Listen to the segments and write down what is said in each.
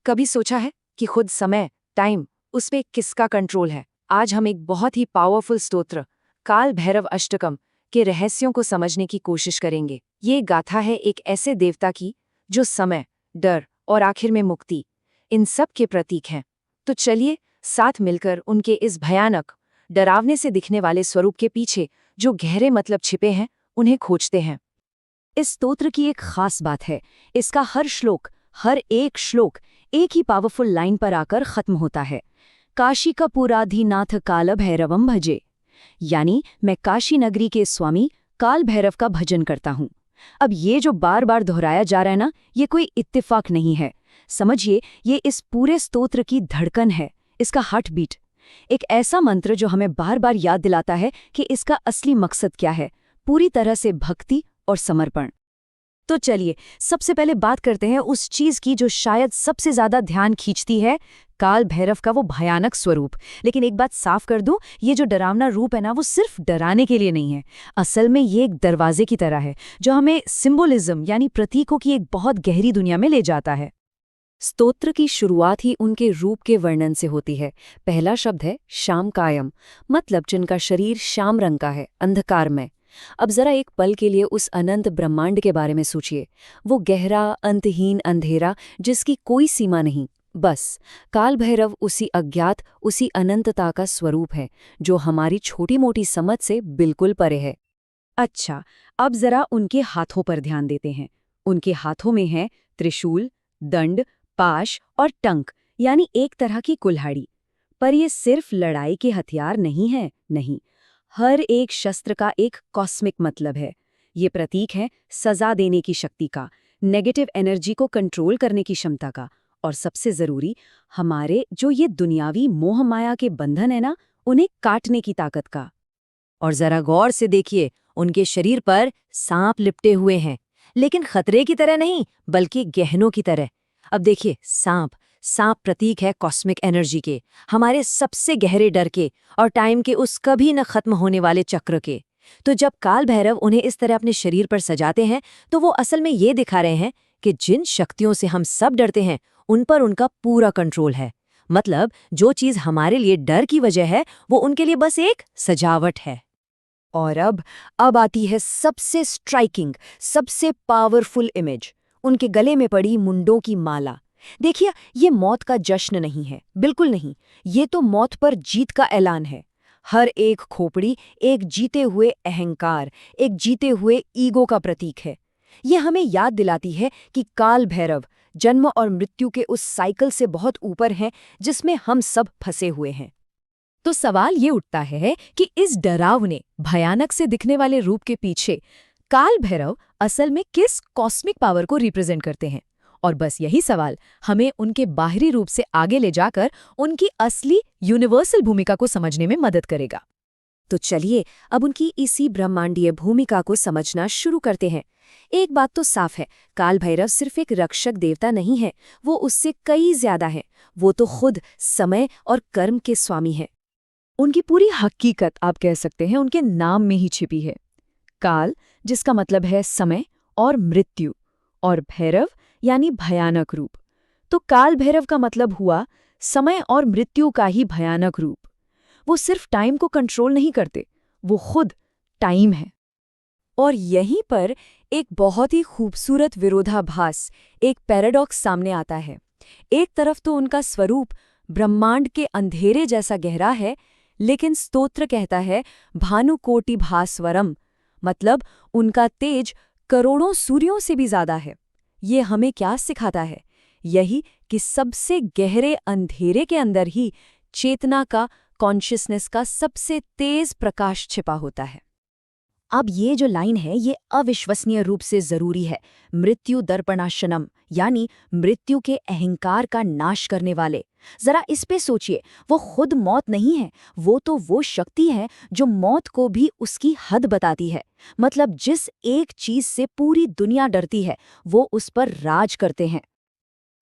कभी सोचा है कि खुद समय, टाइम, उस पे किसका कंट्रोल है? आज हम एक बहुत ही पावरफुल स्तोत्र, काल भैरव अष्टकम के रहस्यों को समझने की कोशिश करेंगे। ये गाथा है एक ऐसे देवता की जो समय, डर और आखिर में मुक्ति, इन सब के प्रतीक हैं। तो चलिए साथ मिलकर उनके इस भयानक, डरावने से दिखने वाले स्वरूप के पीछे जो गहरे मतलब छिपे हैं, उन्हें खोजते हैं। इस स्तोत्र की एक खास बात है, इसका हर एक श्लोक एक ही पावरफुल लाइन पर आकर खत्म होता है। काशी का पुराधिनाथ काल भैरवम भजे, यानी मैं काशी नगरी के स्वामी काल भैरव का भजन करता हूँ। अब ये जो बार बार दोहराया जा रहा है ना, ये कोई इत्तेफाक नहीं है। समझिए, ये इस पूरे स्तोत्र की धड़कन है, इसका हार्ट बीट। एक ऐसा मंत्र जो हमें बार बार याद दिलाता है कि इसका असली मकसद क्या है, पूरी तरह से भक्ति और समर्पण। तो चलिए सबसे पहले बात करते हैं उस चीज की जो शायद सबसे ज्यादा ध्यान खींचती है, काल भैरव का वो भयानक स्वरूप। लेकिन एक बात साफ कर दूं, ये जो डरावना रूप है ना, वो सिर्फ डराने के लिए नहीं है। असल में ये एक दरवाजे की तरह है जो हमें सिंबोलिज्म यानी प्रतीकों की एक बहुत गहरी दुनिया में ले जाता है। स्तोत्र की शुरुआत ही उनके रूप के वर्णन से होती है। पहला शब्द है श्याम कायम, मतलब जिनका शरीर श्याम रंग का है, अंधकार में। अब जरा एक पल के लिए उस अनंत ब्रह्मांड के बारे में सोचिए। वो गहरा, अंतहीन अंधेरा जिसकी कोई सीमा नहीं। बस काल भैरव उसी अज्ञात, उसी अनंतता का स्वरूप है जो हमारी छोटी मोटी समझ से बिल्कुल परे है। अच्छा, अब जरा उनके हाथों पर ध्यान देते हैं। उनके हाथों में है त्रिशूल, दंड, पाश और टंक, यानी एक तरह की कुल्हाड़ी। पर ये सिर्फ लड़ाई के हथियार नहीं है, नहीं। हर एक शस्त्र का एक कॉस्मिक मतलब है। ये प्रतीक है सजा देने की शक्ति का, नेगेटिव एनर्जी को कंट्रोल करने की क्षमता का, और सबसे जरूरी, हमारे जो ये दुनियावी मोह माया के बंधन है ना, उन्हें काटने की ताकत का। और जरा गौर से देखिए, उनके शरीर पर सांप लिपटे हुए हैं, लेकिन खतरे की तरह नहीं, बल्कि गहनों की तरह। अब देखिए, सांप प्रतीक है कॉस्मिक एनर्जी के, हमारे सबसे गहरे डर के और टाइम के उस कभी न खत्म होने वाले चक्र के। तो जब काल भैरव उन्हें इस तरह अपने शरीर पर सजाते हैं, तो वो असल में ये दिखा रहे हैं कि जिन शक्तियों से हम सब डरते हैं, उन पर उनका पूरा कंट्रोल है। मतलब जो चीज हमारे लिए डर की वजह है, वो उनके लिए बस एक सजावट है। और अब आती है सबसे स्ट्राइकिंग, सबसे पावरफुल इमेज, उनके गले में पड़ी मुंडों की माला। देखिए, ये मौत का जश्न नहीं है, बिल्कुल नहीं। ये तो मौत पर जीत का ऐलान है। हर एक खोपड़ी एक जीते हुए अहंकार, एक जीते हुए ईगो का प्रतीक है। ये हमें याद दिलाती है कि काल भैरव जन्म और मृत्यु के उस साइकिल से बहुत ऊपर हैं जिसमें हम सब फंसे हुए हैं। तो सवाल ये उठता है कि इस डरावने, भयानक से दिखने वाले रूप के पीछे काल भैरव असल में किस कॉस्मिक पावर को रिप्रेजेंट करते हैं? और बस यही सवाल हमें उनके बाहरी रूप से आगे ले जाकर उनकी असली यूनिवर्सल भूमिका को समझने में मदद करेगा। तो चलिए अब उनकी इसी ब्रह्मांडीय भूमिका को समझना शुरू करते हैं। एक बात तो साफ है, काल भैरव सिर्फ एक रक्षक देवता नहीं है, वो उससे कई ज्यादा है। वो तो खुद समय और कर्म के स्वामी है। उनकी पूरी हकीकत आप कह सकते हैं उनके नाम में ही छिपी है। काल, जिसका मतलब है समय और मृत्यु, और भैरव यानी भयानक रूप। तो काल भैरव का मतलब हुआ समय और मृत्यु का ही भयानक रूप। वो सिर्फ टाइम को कंट्रोल नहीं करते, वो खुद टाइम है। और यहीं पर एक बहुत ही खूबसूरत विरोधाभास, एक पैराडॉक्स सामने आता है। एक तरफ तो उनका स्वरूप ब्रह्मांड के अंधेरे जैसा गहरा है, लेकिन स्तोत्र कहता है भानुकोटि भास्वरम, मतलब उनका तेज करोड़ों सूर्यों से भी ज्यादा है। ये हमें क्या सिखाता है? यही कि सबसे गहरे अंधेरे के अंदर ही चेतना का, कॉन्शियसनेस का सबसे तेज प्रकाश छिपा होता है। अब ये जो लाइन है, ये अविश्वसनीय रूप से जरूरी है। मृत्यु दर्पणाशनम, यानी मृत्यु के अहंकार का नाश करने वाले। जरा इस पे सोचिए, वो खुद मौत नहीं है, वो शक्ति है जो मौत को भी उसकी हद बताती है। मतलब जिस एक चीज से पूरी दुनिया डरती है, वो उस पर राज करते हैं।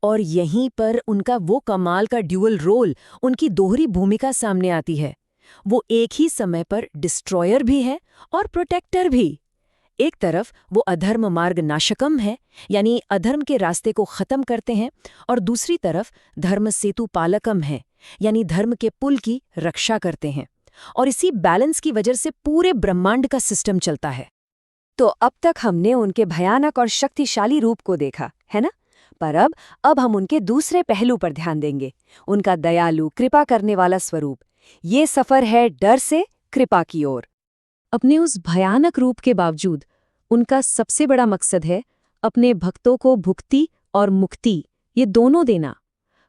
और यहीं पर उनका वो कमाल का ड्यूअल रोल, उनकी दोहरी भूमिका सामने आती है। वो एक ही समय पर डिस्ट्रॉयर भी है और प्रोटेक्टर भी। एक तरफ वो अधर्म मार्ग नाशकम है, यानी अधर्म के रास्ते को खत्म करते हैं, और दूसरी तरफ धर्म सेतु पालकम है, यानी धर्म के पुल की रक्षा करते हैं। और इसी बैलेंस की वजह से पूरे ब्रह्मांड का सिस्टम चलता है। तो अब तक हमने उनके भयानक और शक्तिशाली रूप को देखा, है ना? पर अब हम उनके दूसरे पहलू पर ध्यान देंगे, उनका दयालु, कृपा करने वाला स्वरूप। ये सफर है डर से कृपा की ओर। अपने उस भयानक रूप के बावजूद उनका सबसे बड़ा मकसद है अपने भक्तों को भुक्ति और मुक्ति, ये दोनों देना।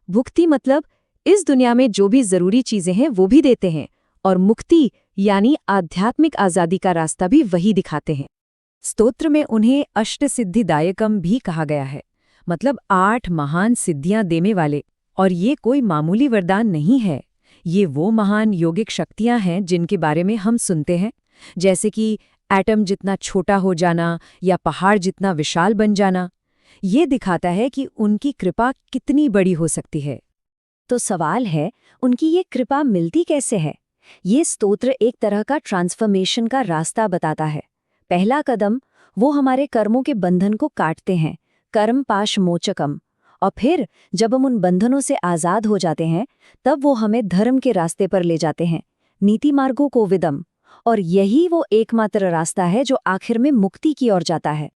भुक्ति मतलब इस दुनिया में जो भी जरूरी चीजें हैं वो भी देते हैं, और मुक्ति यानी आध्यात्मिक आजादी का रास्ता भी वही दिखाते हैं। स्तोत्र में उन्हें अष्टसिद्धिदायकम भी कहा गया है, मतलब 8 महान सिद्धियां देने वाले। और ये कोई मामूली वरदान नहीं है, ये वो महान योगिक शक्तियां हैं जिनके बारे में हम सुनते हैं, जैसे कि एटम जितना छोटा हो जाना या पहाड़ जितना विशाल बन जाना। ये दिखाता है कि उनकी कृपा कितनी बड़ी हो सकती है। तो सवाल है, उनकी ये कृपा मिलती कैसे है? ये स्तोत्र एक तरह का ट्रांसफॉर्मेशन का रास्ता बताता है। पहला कदम, वो हमारे कर्मों के बंधन को काटते हैं, कर्म पाश मोचकम। और फिर जब हम उन बंधनों से आज़ाद हो जाते हैं, तब वो हमें धर्म के रास्ते पर ले जाते हैं, नीति मार्गों को विदम। और यही वो एकमात्र रास्ता है जो आखिर में मुक्ति की ओर जाता है।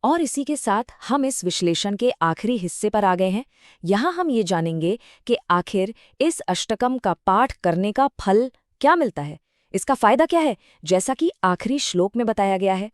और इसी के साथ हम इस विश्लेषण के आखिरी हिस्से पर आ गए हैं। यहाँ हम ये जानेंगे कि आखिर इस अष्टकम का पाठ करने का फल क्या मिलता है, इसका फायदा क्या है, जैसा कि आखिरी श्लोक में बताया गया है।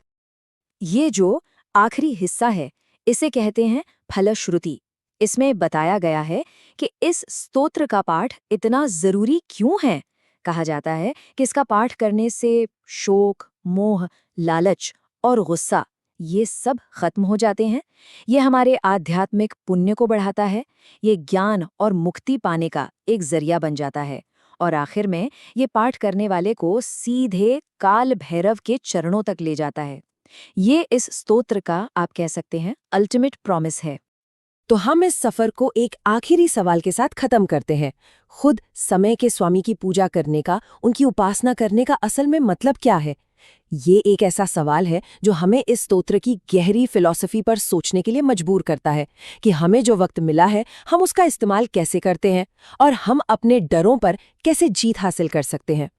ये जो आखिरी हिस्सा है, इसे कहते हैं फलश्रुति। इसमें बताया गया है कि इस स्तोत्र का पाठ इतना जरूरी क्यों है। कहा जाता है कि इसका पाठ करने से शोक, मोह, लालच और गुस्सा, ये सब खत्म हो जाते हैं। ये हमारे आध्यात्मिक पुण्य को बढ़ाता है, ये ज्ञान और मुक्ति पाने का एक जरिया बन जाता है। और आखिर में ये पाठ करने वाले को सीधे काल भैरव के चरणों तक ले जाता है। ये इस स्तोत्र का, आप कह सकते हैं, अल्टीमेट प्रॉमिस है। तो हम इस सफर को एक आखिरी सवाल के साथ खत्म करते हैं। खुद समय के स्वामी की पूजा करने का, उनकी उपासना करने का असल में मतलब क्या है? ये एक ऐसा सवाल है जो हमें इस स्तोत्र की गहरी फिलॉसफी पर सोचने के लिए मजबूर करता है कि हमें जो वक्त मिला है, हम उसका इस्तेमाल कैसे करते हैं और हम अपने डरों पर कैसे जीत हासिल कर सकते हैं।